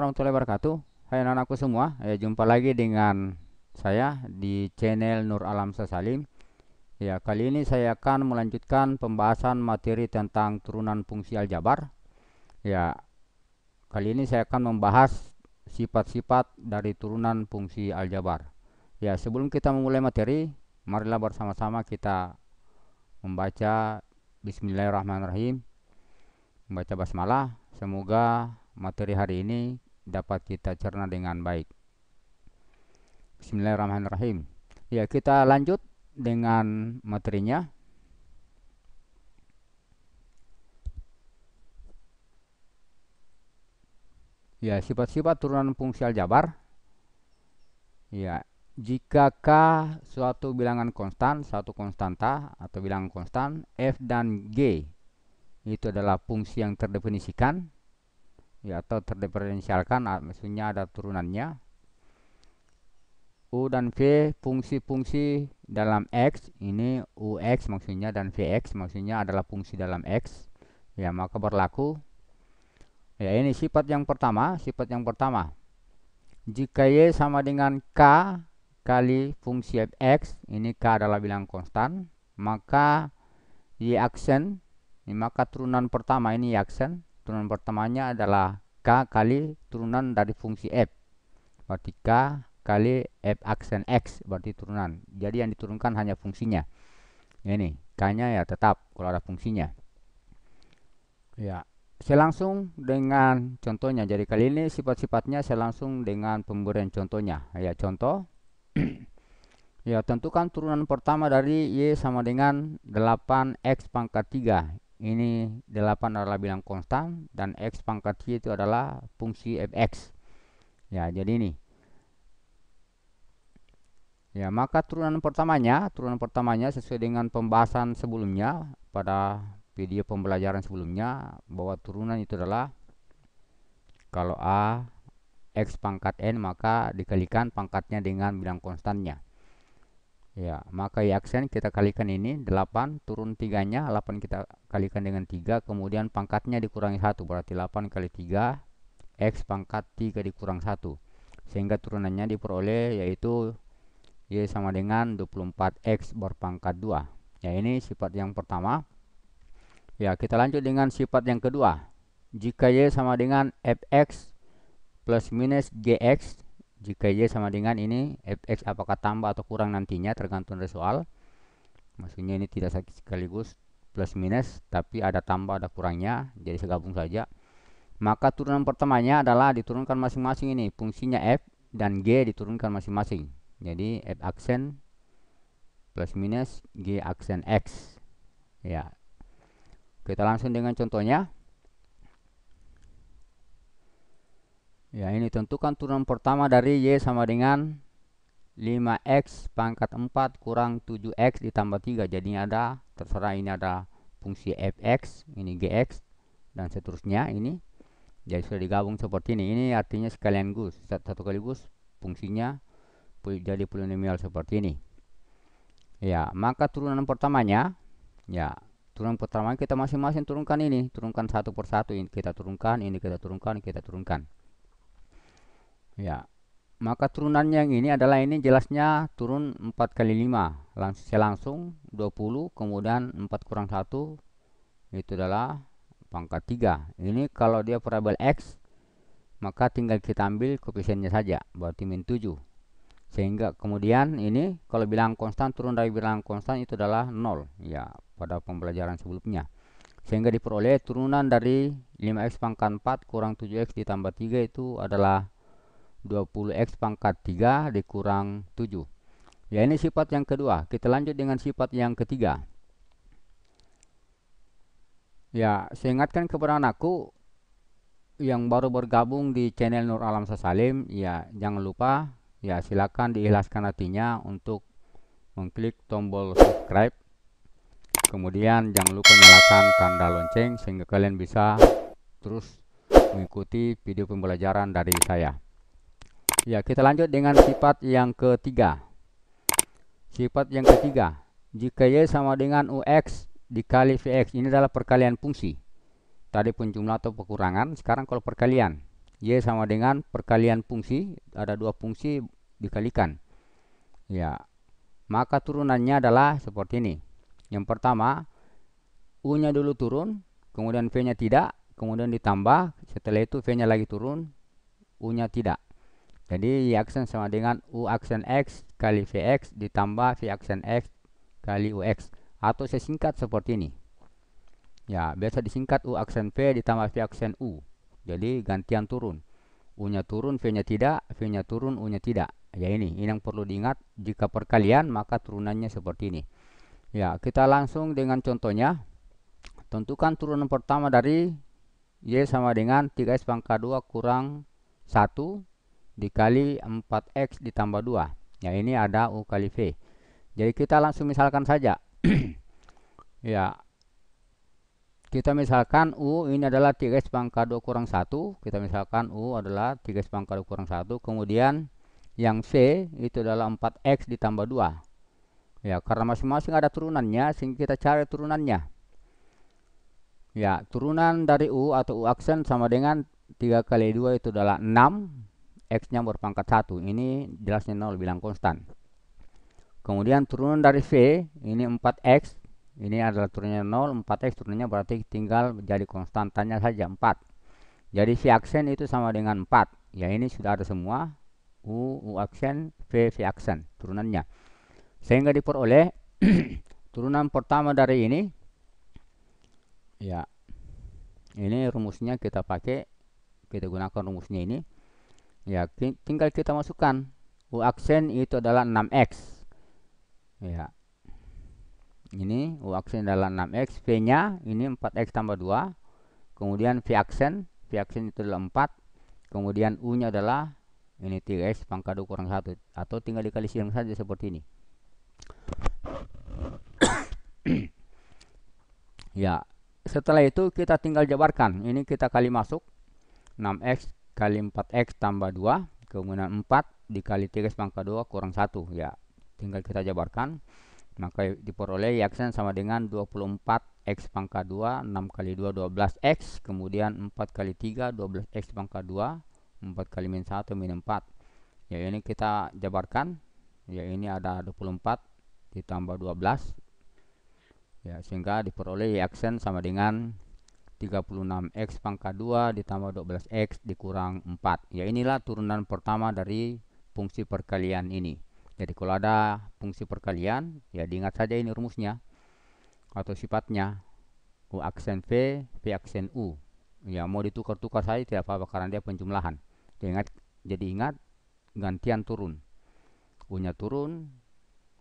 warahmatullahi wabarakatuh. Hai anak-anakku semua, jumpa lagi dengan saya di channel Nur Alam Sasalim. Ya, kali ini saya akan melanjutkan pembahasan materi tentang turunan fungsi aljabar. Ya, kali ini saya akan membahas sifat-sifat dari turunan fungsi aljabar. Ya, sebelum kita memulai materi, marilah bersama-sama kita membaca Bismillahirrahmanirrahim, membaca basmalah. Semoga materi hari ini dapat kita cerna dengan baik. Bismillahirrahmanirrahim. Ya, kita lanjut dengan materinya. Ya, sifat-sifat turunan fungsi aljabar. Ya, jika K suatu bilangan konstan, suatu konstanta atau bilangan konstan, F dan G itu adalah fungsi yang terdefinisikan, ya, atau terdiferensialkan, maksudnya ada turunannya. U dan V fungsi-fungsi dalam X, ini UX maksudnya dan VX maksudnya adalah fungsi dalam X. Ya, maka berlaku. Ya, ini sifat yang pertama, jika Y sama dengan K kali fungsi Fx, ini K adalah bilangan konstan, maka Y aksen, maka turunan pertama ini Y aksen, turunan pertamanya adalah K kali turunan dari fungsi F, berarti K kali F aksen X, berarti turunan. Jadi yang diturunkan hanya fungsinya. Ini K nya ya tetap kalau ada fungsinya. Ya, saya langsung dengan contohnya. Jadi kali ini sifat-sifatnya saya langsung dengan pemberian contohnya. Ya, contoh. Ya, tentukan turunan pertama dari Y sama dengan 8X pangkat 3. Ini 8 adalah bilangan konstan dan X pangkat Y itu adalah fungsi Fx. Ya, jadi ini. Ya, maka turunan pertamanya sesuai dengan pembahasan sebelumnya pada video pembelajaran sebelumnya, bahwa turunan itu adalah kalau A X pangkat N maka dikalikan pangkatnya dengan bilangan konstannya. Ya, maka Y aksen kita kalikan ini 8, turun 3-nya 8 kita kalikan dengan 3, kemudian pangkatnya dikurangi 1, berarti 8 kali 3 X pangkat 3 dikurang 1, sehingga turunannya diperoleh yaitu Y sama dengan 24X berpangkat 2. Ya, ini sifat yang pertama. Ya, kita lanjut dengan sifat yang kedua. Jika Y sama dengan Fx plus minus Gx, jika Y sama dengan ini, Fx apakah tambah atau kurang nantinya tergantung dari soal. Maksudnya ini tidak sekaligus plus minus, tapi ada tambah ada kurangnya, jadi segabung saja. Maka turunan pertamanya adalah diturunkan masing-masing, ini fungsinya F dan G diturunkan masing-masing. Jadi F aksen plus minus G aksen X. Ya, kita langsung dengan contohnya. Ya, ini tentukan turunan pertama dari Y sama dengan 5X pangkat 4 kurang 7X ditambah 3. Jadinya ada, terserah ini ada fungsi Fx, ini Gx, dan seterusnya ini. Jadi sudah digabung seperti ini. Ini artinya sekalian gus, satu kaligus fungsinya jadi polinomial seperti ini. Ya, maka turunan pertamanya, ya, turunan pertama kita masing-masing turunkan ini, turunkan satu persatu, ini kita turunkan, ini kita turunkan, kita turunkan. Ya, maka turunannya yang ini adalah, ini jelasnya turun 4 kali 5, saya langsung 20, kemudian 4 kurang 1 itu adalah pangkat 3. Ini kalau dia variabel X maka tinggal kita ambil koefisiennya saja, berarti min 7. Sehingga kemudian ini kalau bilangan konstan, turun dari bilangan konstan itu adalah 0, ya, pada pembelajaran sebelumnya. Sehingga diperoleh turunan dari 5X pangkat 4 kurang 7X ditambah 3 itu adalah 20X pangkat 3 dikurang 7. Ya, ini sifat yang kedua. Kita lanjut dengan sifat yang ketiga. Ya, saya ingatkan kepada anakku yang baru bergabung di channel Nur Alam Sasalim, ya, jangan lupa, ya, silakan diikhlaskan hatinya untuk mengklik tombol subscribe. Kemudian jangan lupa nyalakan tanda lonceng sehingga kalian bisa terus mengikuti video pembelajaran dari saya. Ya, kita lanjut dengan sifat yang ketiga. Sifat yang ketiga, jika Y sama dengan UX dikali VX, ini adalah perkalian fungsi. Tadi pun jumlah atau pengurangan, sekarang kalau perkalian. Y sama dengan perkalian fungsi, ada dua fungsi dikalikan. Ya, maka turunannya adalah seperti ini. Yang pertama, U-nya dulu turun, kemudian V-nya tidak, kemudian ditambah, setelah itu V-nya lagi turun, U-nya tidak. Jadi Y aksen sama dengan U aksen X kali Vx ditambah V aksen X kali Ux. Atau saya singkat seperti ini. Ya, biasa disingkat U aksen V ditambah V aksen U. Jadi gantian turun. U-nya turun, V-nya tidak, V-nya turun, U-nya tidak. Ya ini yang perlu diingat. Jika perkalian maka turunannya seperti ini. Ya, kita langsung dengan contohnya. Tentukan turunan pertama dari Y sama dengan 3x pangkat 2 kurang 1 dikali 4x ditambah 2. Ya, ini ada U kali V. Jadi kita langsung misalkan saja. Ya, kita misalkan U ini adalah 3x pangkat 2 kurang 1. Kita misalkan U adalah 3x pangkat 2 kurang 1. Kemudian yang V itu adalah 4x ditambah 2. Ya, karena masing-masing ada turunannya, sehingga kita cari turunannya. Ya, turunan dari U atau U aksen sama dengan 3 kali 2 itu adalah 6. X-nya berpangkat 1. Ini jelasnya 0, bilang konstan. Kemudian turunan dari V, ini 4x. Ini adalah turunannya 0, 4x turunannya berarti tinggal jadi konstantannya saja 4. Jadi V aksen itu sama dengan 4. Ya, ini sudah ada semua. U aksen, V aksen turunannya. Sehingga diperoleh turunan pertama dari ini. Ya, ini rumusnya kita pakai. Kita gunakan rumusnya ini. Ya, tinggal kita masukkan. U aksen itu adalah 6x. Ya. Ini U aksen adalah 6x, V-nya ini 4x tambah 2. Kemudian V aksen itu adalah 4. Kemudian U-nya adalah ini 3x pangkat 2 kurang 1. Atau tinggal dikali silang saja seperti ini. Ya, setelah itu kita tinggal jabarkan. Ini kita kali masuk. 6x kali 4x tambah 2. Kemudian 4 dikali 3x pangkat 2 kurang 1. Ya, tinggal kita jabarkan. Maka diperoleh Y aksen sama dengan 24x pangkat 2, 6 kali 2, 12x. Kemudian 4 kali 3, 12x pangkat 2, 4 kali min 1, min 4. Ya, ini kita jabarkan. Ya, ini ada 24 ditambah 12. Ya, sehingga diperoleh Y aksen sama dengan 36x pangkat 2 ditambah 12x dikurang 4. Ya, inilah turunan pertama dari fungsi perkalian ini. Jadi kalau ada fungsi perkalian, ya diingat saja ini rumusnya atau sifatnya. U aksen V, V aksen U. Ya, mau ditukar-tukar saja tidak apa-apa karena dia penjumlahan. Jadi ingat gantian turun. U-nya turun,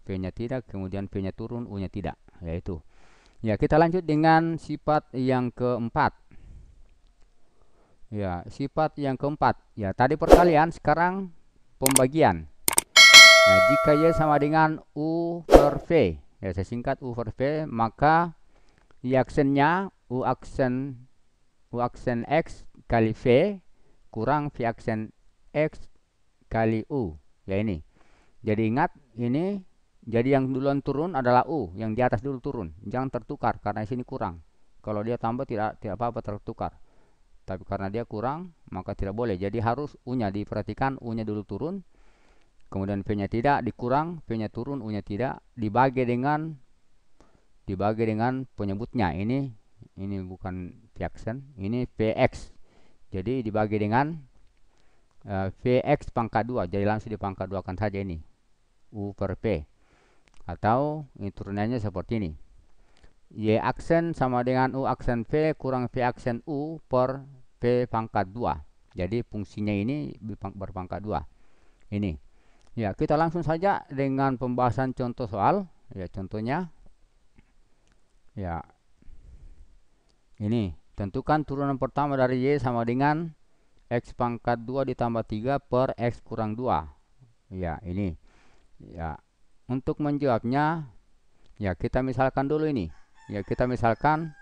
V-nya tidak, kemudian V-nya turun, U-nya tidak. Yaitu. Ya, kita lanjut dengan sifat yang keempat. Ya, sifat yang keempat. Ya, tadi perkalian, sekarang pembagian. Nah, jika Y sama dengan U per V, ya saya singkat U per V, maka Y aksennya U aksen X kali V kurang V aksen X kali U. Ya ini. Jadi ingat, ini jadi yang duluan turun adalah U, yang di atas dulu turun. Jangan tertukar karena di sini kurang. Kalau dia tambah tidak apa-apa tertukar. Tapi karena dia kurang, maka tidak boleh. Jadi harus U-nya diperhatikan, U-nya dulu turun. Kemudian V-nya tidak, dikurang, V-nya turun, U-nya tidak, dibagi dengan penyebutnya. Ini bukan V aksen, ini Vx. Jadi dibagi dengan Vx pangkat 2. Jadi langsung dipangkat 2 kan saja ini. U per V. Atau ini turunannya seperti ini. Y aksen sama dengan U aksen V kurang V aksen U per V pangkat 2. Jadi fungsinya ini berpangkat 2. Ini. Ya, kita langsung saja dengan pembahasan contoh soal. Ya, contohnya. Ya. Ini, tentukan turunan pertama dari Y sama dengan X pangkat 2 ditambah 3 per X kurang 2. Ya, ini. Ya, untuk menjawabnya, ya kita misalkan dulu ini. Ya, kita misalkan,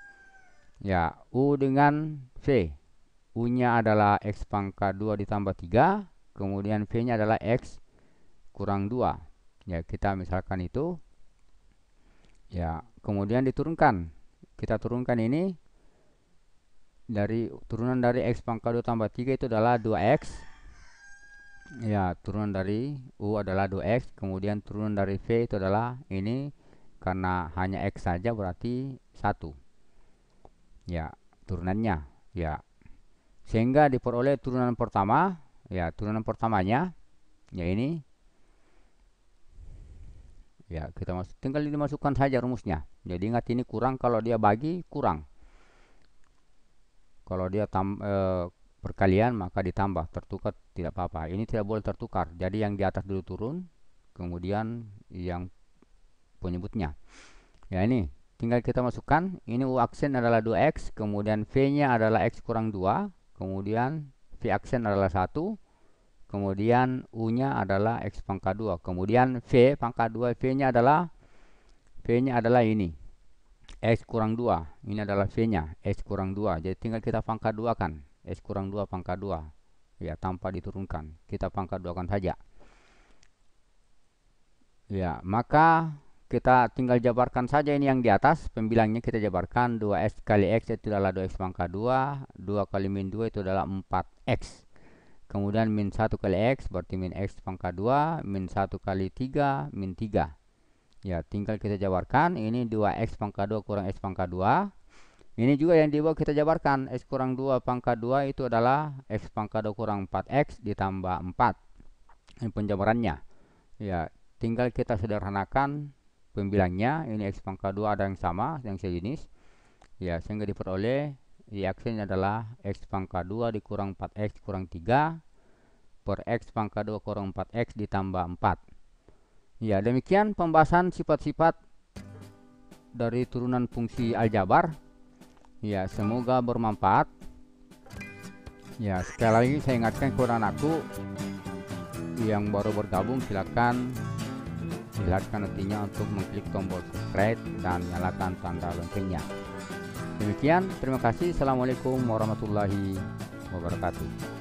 ya, U dengan V. U-nya adalah X pangkat 2 ditambah 3. Kemudian V-nya adalah X kurang 2. Ya, kita misalkan itu. Ya, kemudian diturunkan. Kita turunkan ini. turunan dari X pangkat 2 tambah 3 itu adalah 2X. Ya, turunan dari U adalah 2X. Kemudian turunan dari V itu adalah ini, karena hanya X saja berarti 1. Ya, turunannya. Ya, sehingga diperoleh turunan pertama. Ya, turunan pertamanya ya ini. Ya, tinggal dimasukkan saja rumusnya. Jadi ingat, ini kurang kalau dia bagi, kurang. Kalau dia perkalian maka ditambah, tertukar tidak apa-apa. Ini tidak boleh tertukar. Jadi yang di atas dulu turun, kemudian yang penyebutnya. Ya, ini tinggal kita masukkan. Ini U aksen adalah 2X, kemudian V-nya adalah X kurang 2, kemudian V aksen adalah 1, kemudian U-nya adalah X pangkat 2, kemudian V pangkat 2, V-nya adalah ini, X kurang 2. Ini adalah V-nya, X kurang 2. Jadi tinggal kita pangkat 2 kan. X kurang 2 pangkat 2. Ya, tanpa diturunkan. Kita pangkat 2 kan saja. Ya, maka kita tinggal jabarkan saja ini yang di atas. Pembilangnya kita jabarkan. 2X kali X itu adalah 2X pangkat 2. 2 kali min 2 itu adalah 4X. Kemudian min 1 kali X berarti min X pangkat 2. Min 1 kali 3, min 3. Ya, tinggal kita jabarkan. Ini 2X pangkat 2 kurang X pangkat 2. Ini juga yang di bawah kita jabarkan. X kurang 2 pangkat 2 itu adalah X pangkat 2 kurang 4X ditambah 4. Ini penjabarannya. Ya, tinggal kita sederhanakan pembilangnya. Ini X pangkat 2 ada yang sama, yang sejenis. Ya, sehingga diperoleh Y aksennya adalah X pangkat 2 dikurang 4X kurang 3 per X pangkat 2 kurang 4X ditambah 4. Ya, demikian pembahasan sifat-sifat dari turunan fungsi aljabar. Ya, semoga bermanfaat. Ya, sekali lagi saya ingatkan kepada anakku yang baru bergabung, silakan nantinya untuk mengklik tombol subscribe dan nyalakan tanda loncengnya. Demikian, terima kasih. Assalamualaikum warahmatullahi wabarakatuh.